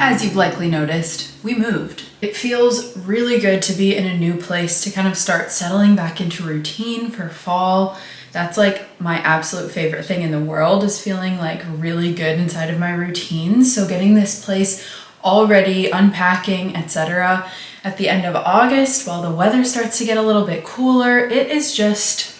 As you've likely noticed, we moved. It feels really good to be in a new place, to kind of start settling back into routine for fall. That's like my absolute favorite thing in the world, is feeling like really good inside of my routine. So getting this place all ready, unpacking, etc. at the end of August while the weather starts to get a little bit cooler, it is just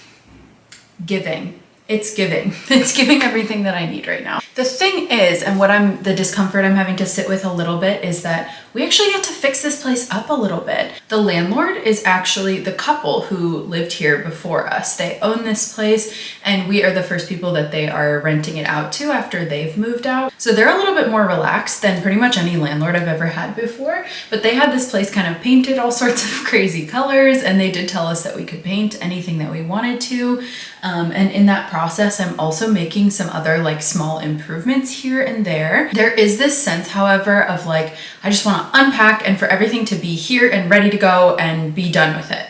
giving. It's giving. It's giving everything that I need right now. The thing is, and the discomfort I'm having to sit with a little bit, is that we actually get to fix this place up a little bit. The landlord is actually the couple who lived here before us. They own this place, and we are the first people that they are renting it out to after they've moved out. So they're a little bit more relaxed than pretty much any landlord I've ever had before, but they had this place kind of painted all sorts of crazy colors, and they did tell us that we could paint anything that we wanted to. And in that process, I'm also making some other like small improvements here and there. There is this sense, however, of like, I just want to unpack and for everything to be here and ready to go and be done with it.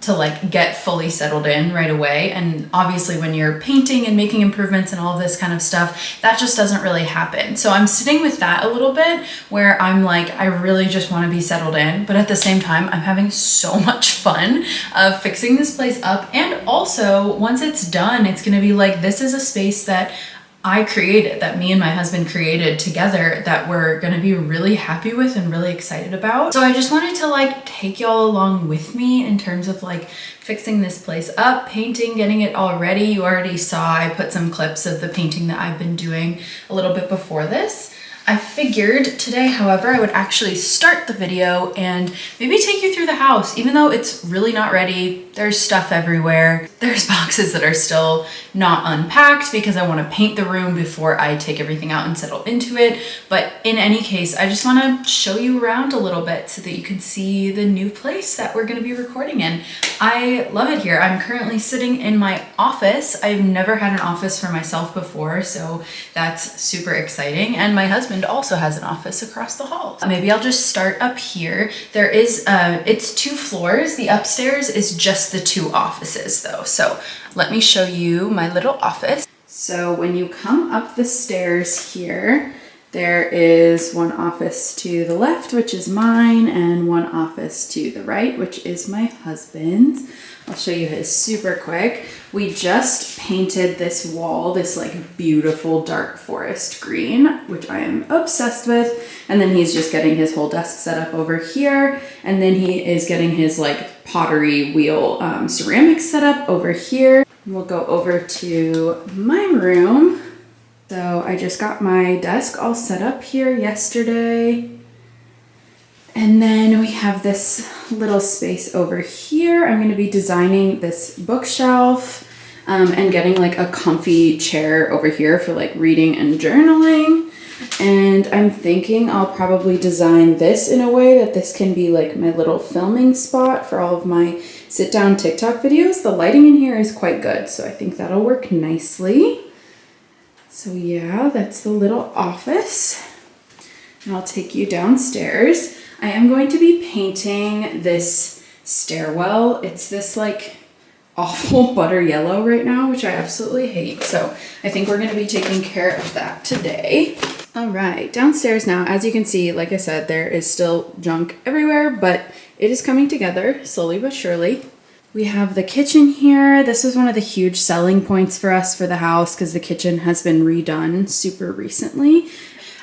To like get fully settled in right away. And obviously when you're painting and making improvements and all of this kind of stuff, that just doesn't really happen. So I'm sitting with that a little bit, where I'm like, I really just want to be settled in, but at the same time, I'm having so much fun of fixing this place up. And also once it's done, it's going to be like, this is a space that I created, that me and my husband created together, that we're gonna be really happy with and really excited about. So I just wanted to like take y'all along with me in terms of like fixing this place up, painting, getting it all ready. You already saw I put some clips of the painting that I've been doing a little bit before this. I figured today, however, I would actually start the video and maybe take you through the house, even though it's really not ready. There's stuff everywhere. There's boxes that are still not unpacked because I want to paint the room before I take everything out and settle into it. But in any case, I just want to show you around a little bit so that you can see the new place that we're going to be recording in. I love it here. I'm currently sitting in my office. I've never had an office for myself before, so that's super exciting. And my husband also has an office across the hall. Maybe I'll just start up here. There is, it's 2 floors. The upstairs is just the 2 offices though. So let me show you my little office. So when you come up the stairs here, there is one office to the left, which is mine, and one office to the right, which is my husband's. I'll show you his super quick. We just painted this wall, this like beautiful dark forest green, which I am obsessed with. And then he's just getting his whole desk set up over here. And then he is getting his like pottery wheel ceramics set up over here. We'll go over to my room. So I just got my desk all set up here yesterday. And then we have this little space over here. I'm going to be designing this bookshelf and getting like a comfy chair over here for like reading and journaling. And I'm thinking I'll probably design this in a way that this can be like my little filming spot for all of my sit down TikTok videos. The lighting in here is quite good, so I think that'll work nicely. So yeah, that's the little office. And I'll take you downstairs. I am going to be painting this stairwell. It's this like awful butter yellow right now, which I absolutely hate. So I think we're going to be taking care of that today. All right, downstairs now, as you can see, like I said, there is still junk everywhere, but it is coming together slowly but surely. We have the kitchen here. This was one of the huge selling points for us for the house because the kitchen has been redone super recently.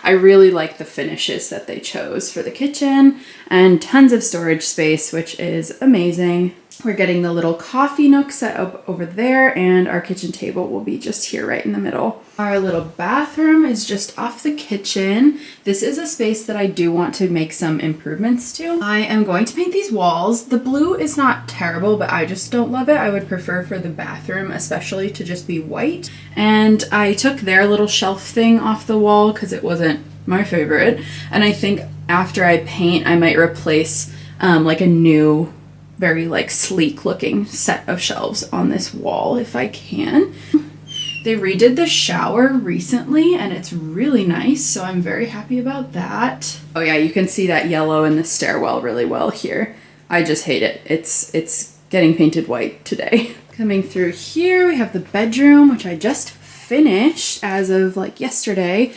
I really like the finishes that they chose for the kitchen and tons of storage space, which is amazing. We're getting the little coffee nook set up over there, and our kitchen table will be just here right in the middle. Our little bathroom is just off the kitchen. This is a space that I do want to make some improvements to. I am going to paint these walls. The blue is not terrible, but I just don't love it. I would prefer for the bathroom especially to just be white. And I took their little shelf thing off the wall because it wasn't my favorite. And I think after I paint, I might replace like a new, very like sleek looking set of shelves on this wall if I can. They redid the shower recently and it's really nice, so I'm very happy about that. Oh yeah, you can see that yellow in the stairwell really well here. I just hate it. It's getting painted white today. Coming through here, we have the bedroom, which I just finished as of like yesterday.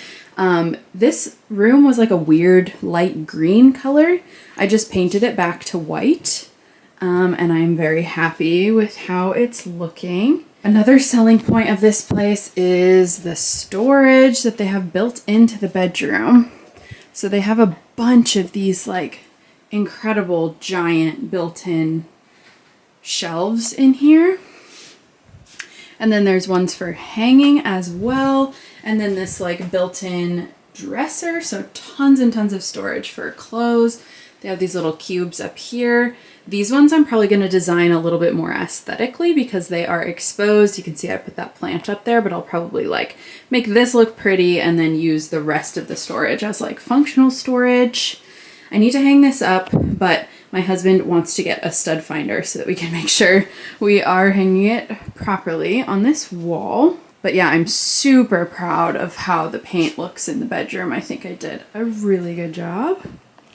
This room was like a weird light green color. I just painted it back to white. And I'm very happy with how it's looking. Another selling point of this place is the storage that they have built into the bedroom. So they have a bunch of these like incredible giant built-in shelves in here. And then there's ones for hanging as well. And then this like built-in dresser. So tons and tons of storage for clothes. They have these little cubes up here. These ones I'm probably going to design a little bit more aesthetically because they are exposed. You can see I put that plant up there, but I'll probably like make this look pretty and then use the rest of the storage as like functional storage. I need to hang this up, but my husband wants to get a stud finder so that we can make sure we are hanging it properly on this wall. But yeah, I'm super proud of how the paint looks in the bedroom. I think I did a really good job.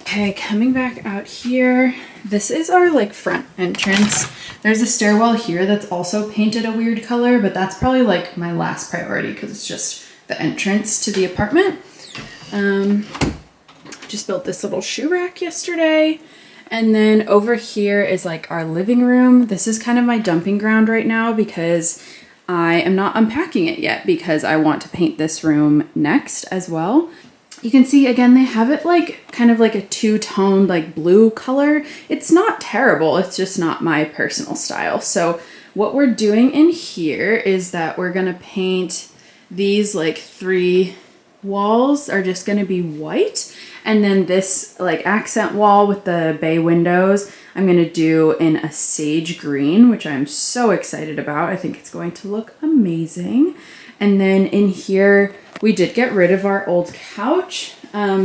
Okay, coming back out here, this is our like front entrance. There's a stairwell here that's also painted a weird color, but that's probably like my last priority because it's just the entrance to the apartment. Just built this little shoe rack yesterday. And then over here is like our living room. This is kind of my dumping ground right now because I am not unpacking it yet because I want to paint this room next as well. You can see again, they have it like kind of like a two-toned like blue color. It's not terrible, it's just not my personal style. So what we're doing in here is that we're gonna paint these like three walls are just gonna be white. And then this like accent wall with the bay windows, I'm gonna do in a sage green, which I'm so excited about. I think it's going to look amazing. And then in here, we did get rid of our old couch.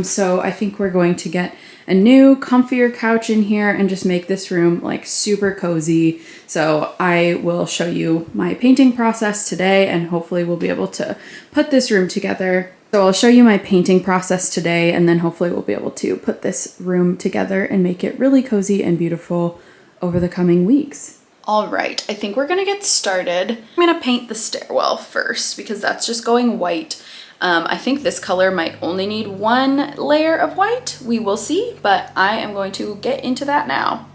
So I think we're going to get a new, comfier couch in here and just make this room like super cozy. So I will show you my painting process today and hopefully we'll be able to put this room together. So I'll show you my painting process today and then hopefully we'll be able to put this room together and make it really cozy and beautiful over the coming weeks. All right, I think we're gonna get started. I'm gonna paint the stairwell first because that's just going white. I think this color might only need one layer of white. We will see, but I am going to get into that now.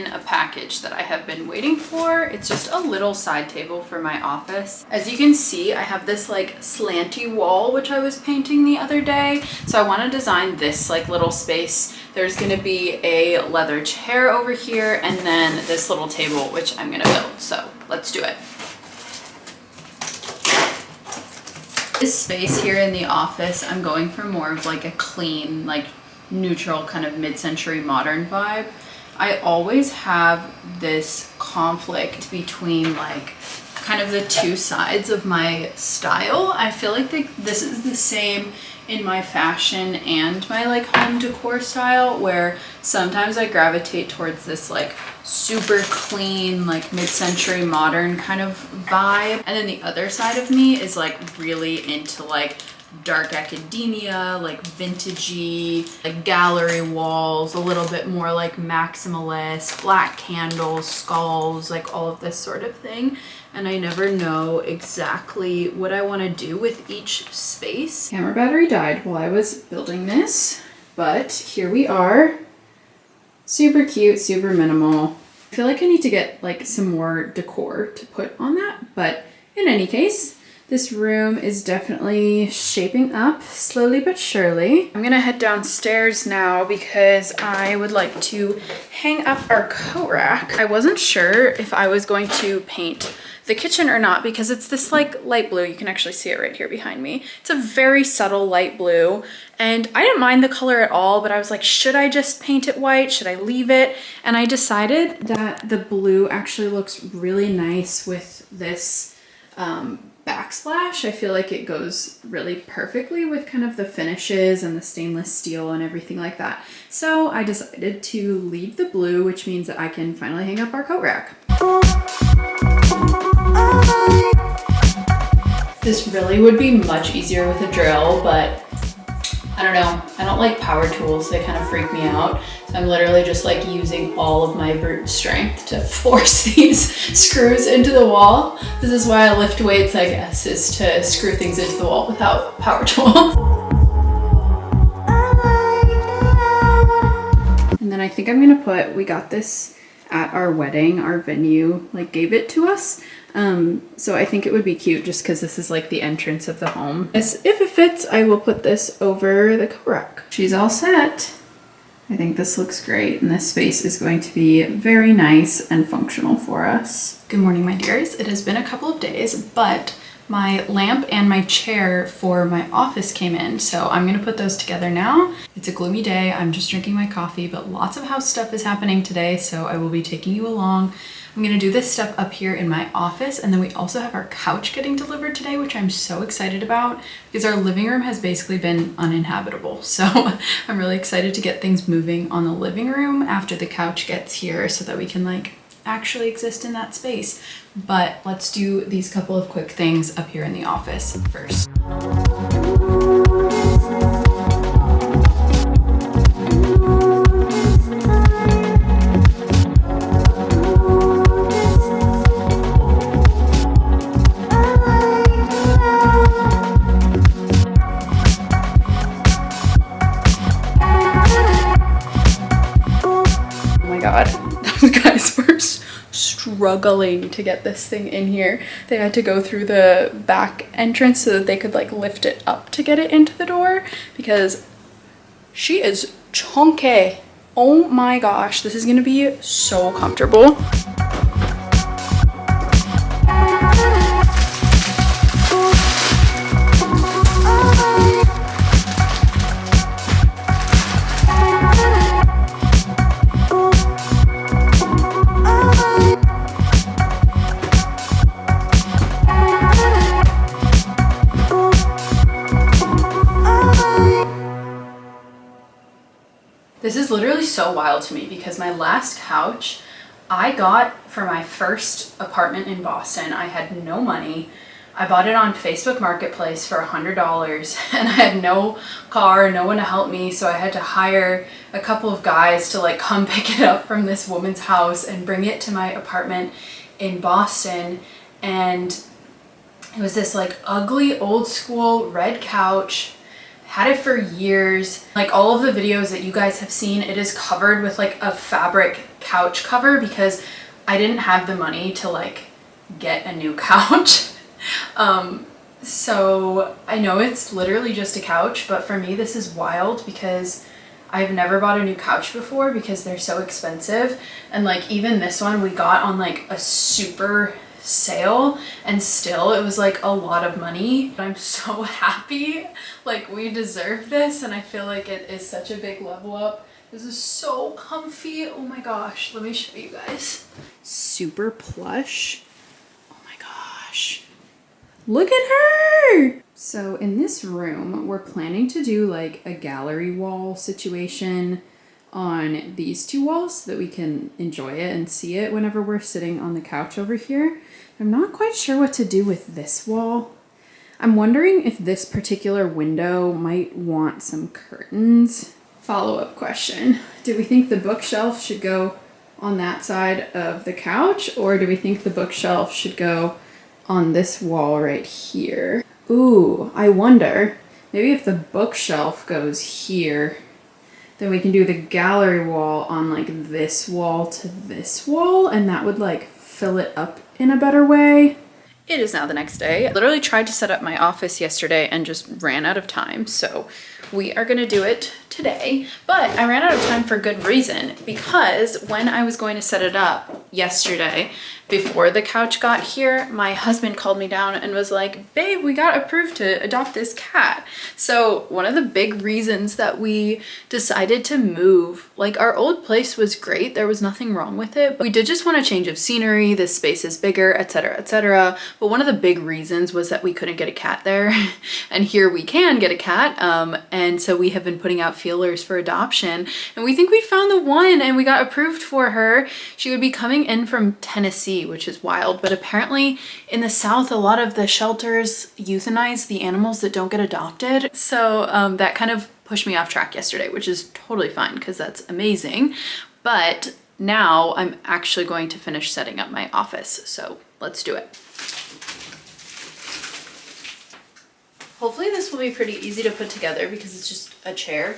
in a package that I have been waiting for. It's just a little side table for my office. As you can see, I have this like slanty wall, which I was painting the other day. So I want to design this like little space. There's going to be a leather chair over here and then this little table, which I'm going to build. So let's do it. This space here in the office, I'm going for more of like a clean, like neutral kind of mid-century modern vibe. I always have this conflict between like kind of the two sides of my style. I feel like this is the same in my fashion and my like home decor style, where sometimes I gravitate towards this like super clean, like mid-century modern kind of vibe. And then the other side of me is like really into like dark academia, like vintagey, like gallery walls, a little bit more like maximalist, black candles, skulls, like all of this sort of thing. And I never know exactly what I want to do with each space. Camera battery died while I was building this, but here we are. Super cute, super minimal. I feel like I need to get like some more decor to put on that, but in any case, this room is definitely shaping up slowly but surely. I'm gonna head downstairs now because I would like to hang up our coat rack. I wasn't sure if I was going to paint the kitchen or not because it's this like light blue. You can actually see it right here behind me. It's a very subtle light blue and I didn't mind the color at all, but I was like, should I just paint it white? Should I leave it? And I decided that the blue actually looks really nice with this backsplash. I feel like it goes really perfectly with kind of the finishes and the stainless steel and everything like that. So I decided to leave the blue, which means that I can finally hang up our coat rack. This really would be much easier with a drill, but I don't know. I don't like power tools. They kind of freak me out. So I'm literally just like using all of my brute strength to force these screws into the wall. This is why I lift weights, I guess, is to screw things into the wall without a power tool. And then I think I'm gonna put, we got this at our wedding, our venue like gave it to us. So I think it would be cute just because this is like the entrance of the home. As if it fits, I will put this over the coat rack. She's all set. I think this looks great and this space is going to be very nice and functional for us. Good morning, my dears. It has been a couple of days, but my lamp and my chair for my office came in, so I'm gonna put those together now. It's a gloomy day. I'm just drinking my coffee, but lots of house stuff is happening today, so I will be taking you along. I'm gonna do this stuff up here in my office, and then we also have our couch getting delivered today, which I'm so excited about because our living room has basically been uninhabitable. So I'm really excited to get things moving on the living room after the couch gets here so that we can like actually exist in that space. But let's do these couple of quick things up here in the office first. Oh my God, those guys were struggling to get this thing in here. They had to go through the back entrance so that they could like lift it up to get it into the door because she is chunky. Oh my gosh, this is gonna be so comfortable. This is literally so wild to me because my last couch I got for my first apartment in Boston. I had no money. I bought it on Facebook Marketplace for $100 and I had no car, no one to help me, so I had to hire a couple of guys to like come pick it up from this woman's house and bring it to my apartment in Boston. And it was this like ugly old school red couch, Had it for years. Like all of the videos that you guys have seen, it is covered with like a fabric couch cover because I didn't have the money to like get a new couch. So I know it's literally just a couch, but for me this is wild because I've never bought a new couch before because they're so expensive. And like even this one we got on like a super sale and still it was like a lot of money. I'm so happy, like we deserve this, and I feel like it is such a big level up. This is so comfy. Oh my gosh, let me show you guys. Super plush. Oh my gosh, look at her. So in this room we're planning to do like a gallery wall situation on these two walls so that we can enjoy it and see it whenever we're sitting on the couch over here. I'm not quite sure what to do with this wall. I'm wondering if this particular window might want some curtains. Follow-up question. Do we think the bookshelf should go on that side of the couch, or do we think the bookshelf should go on this wall right here? Ooh, I wonder. Maybe if the bookshelf goes here, then we can do the gallery wall on like this wall to this wall, and that would like fill it up in a better way. It is now the next day. I literally tried to set up my office yesterday and just ran out of time, so we are gonna do it today. But I ran out of time for good reason, because when I was going to set it up yesterday, before the couch got here, my husband called me down and was like, babe, we got approved to adopt this cat. So one of the big reasons that we decided to move, like our old place was great, there was nothing wrong with it, but we did just want a change of scenery, this space is bigger, etc., etc. But one of the big reasons was that we couldn't get a cat there, and here we can get a cat, and so we have been putting out feelers for adoption, and we think we found the one, and we got approved for her. She would be coming in from Tennessee, which is wild, but apparently in the South a lot of the shelters euthanize the animals that don't get adopted. So that kind of pushed me off track yesterday, which is totally fine because that's amazing. But now I'm actually going to finish setting up my office, so let's do it. Hopefully this will be pretty easy to put together because it's just a chair.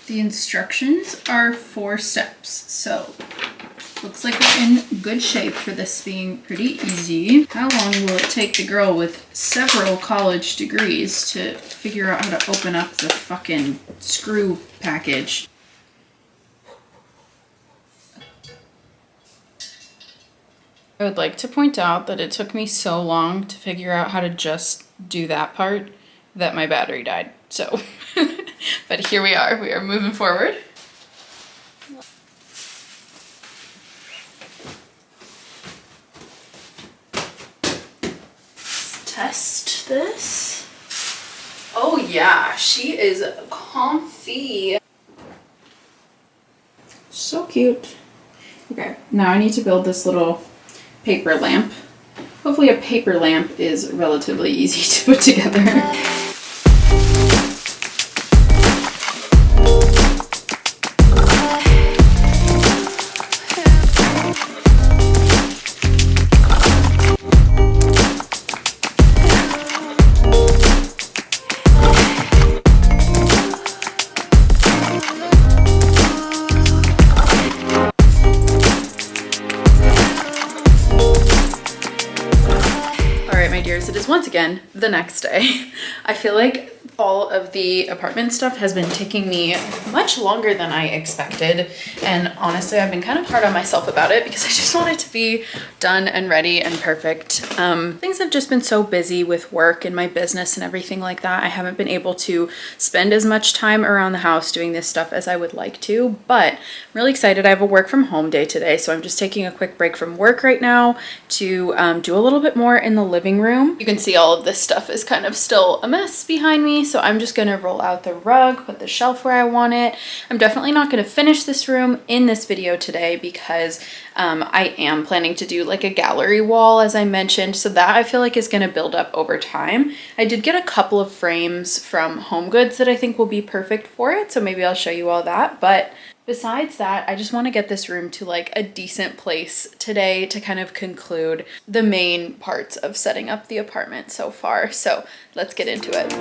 The instructions are 4 steps, so looks like we're in good shape for this being pretty easy. How long will it take the girl with several college degrees to figure out how to open up the fucking screw package? I would like to point out that it took me so long to figure out how to just do that part that my battery died. So, but here we are moving forward. Let's test this. Oh yeah, she is comfy. So cute. Okay, now I need to build this little paper lamp. Hopefully a paper lamp is relatively easy to put together. It is once again the next day. I feel like all of the apartment stuff has been taking me much longer than I expected, and honestly I've been kind of hard on myself about it because I just want it to be done and ready and perfect. Things have just been so busy with work and my business and everything like that. I haven't been able to spend as much time around the house doing this stuff as I would like to, but I'm really excited. I have a work from home day today, so I'm just taking a quick break from work right now to do a little bit more in the living room. You can see all of this stuff is kind of still a mess behind me, so I'm just gonna roll out the rug, put the shelf where I want it. I'm definitely not gonna finish this room in this video today because I am planning to do like a gallery wall, as I mentioned, so that I feel like is gonna build up over time. I did get a couple of frames from HomeGoods that I think will be perfect for it, so maybe I'll show you all that, but Besides that, I just want to get this room to like a decent place today to kind of conclude the main parts of setting up the apartment so far. So let's get into it.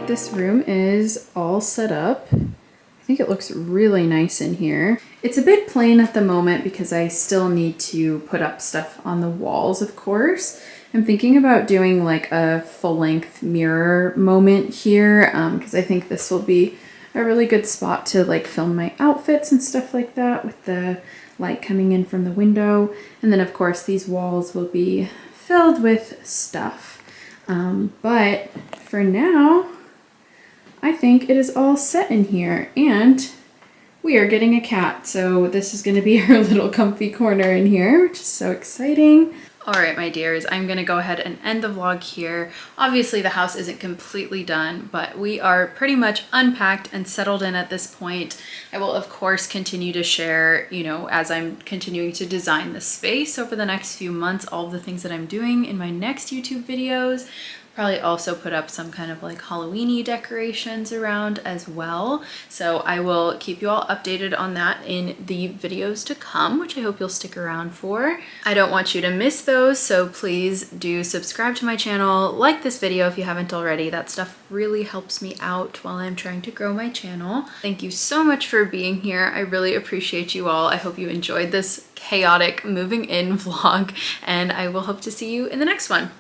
This room is all set up. I think it looks really nice in here. It's a bit plain at the moment because I still need to put up stuff on the walls, of course. I'm thinking about doing like a full-length mirror moment here because I think this will be a really good spot to like film my outfits and stuff like that with the light coming in from the window. And then of course these walls will be filled with stuff. But for now, I think it is all set in here, and we are getting a cat. So this is going to be our little comfy corner in here, which is so exciting. All right, my dears, I'm going to go ahead and end the vlog here. Obviously the house isn't completely done, but we are pretty much unpacked and settled in at this point. I will of course continue to share, you know, as I'm continuing to design the space over the next few months, all of the things that I'm doing in my next YouTube videos. Probably also put up some kind of like Halloween-y decorations around as well. So I will keep you all updated on that in the videos to come, which I hope you'll stick around for. I don't want you to miss those, so please do subscribe to my channel, like this video if you haven't already. That stuff really helps me out while I'm trying to grow my channel. Thank you so much for being here. I really appreciate you all. I hope you enjoyed this chaotic moving in vlog, and I will hope to see you in the next one.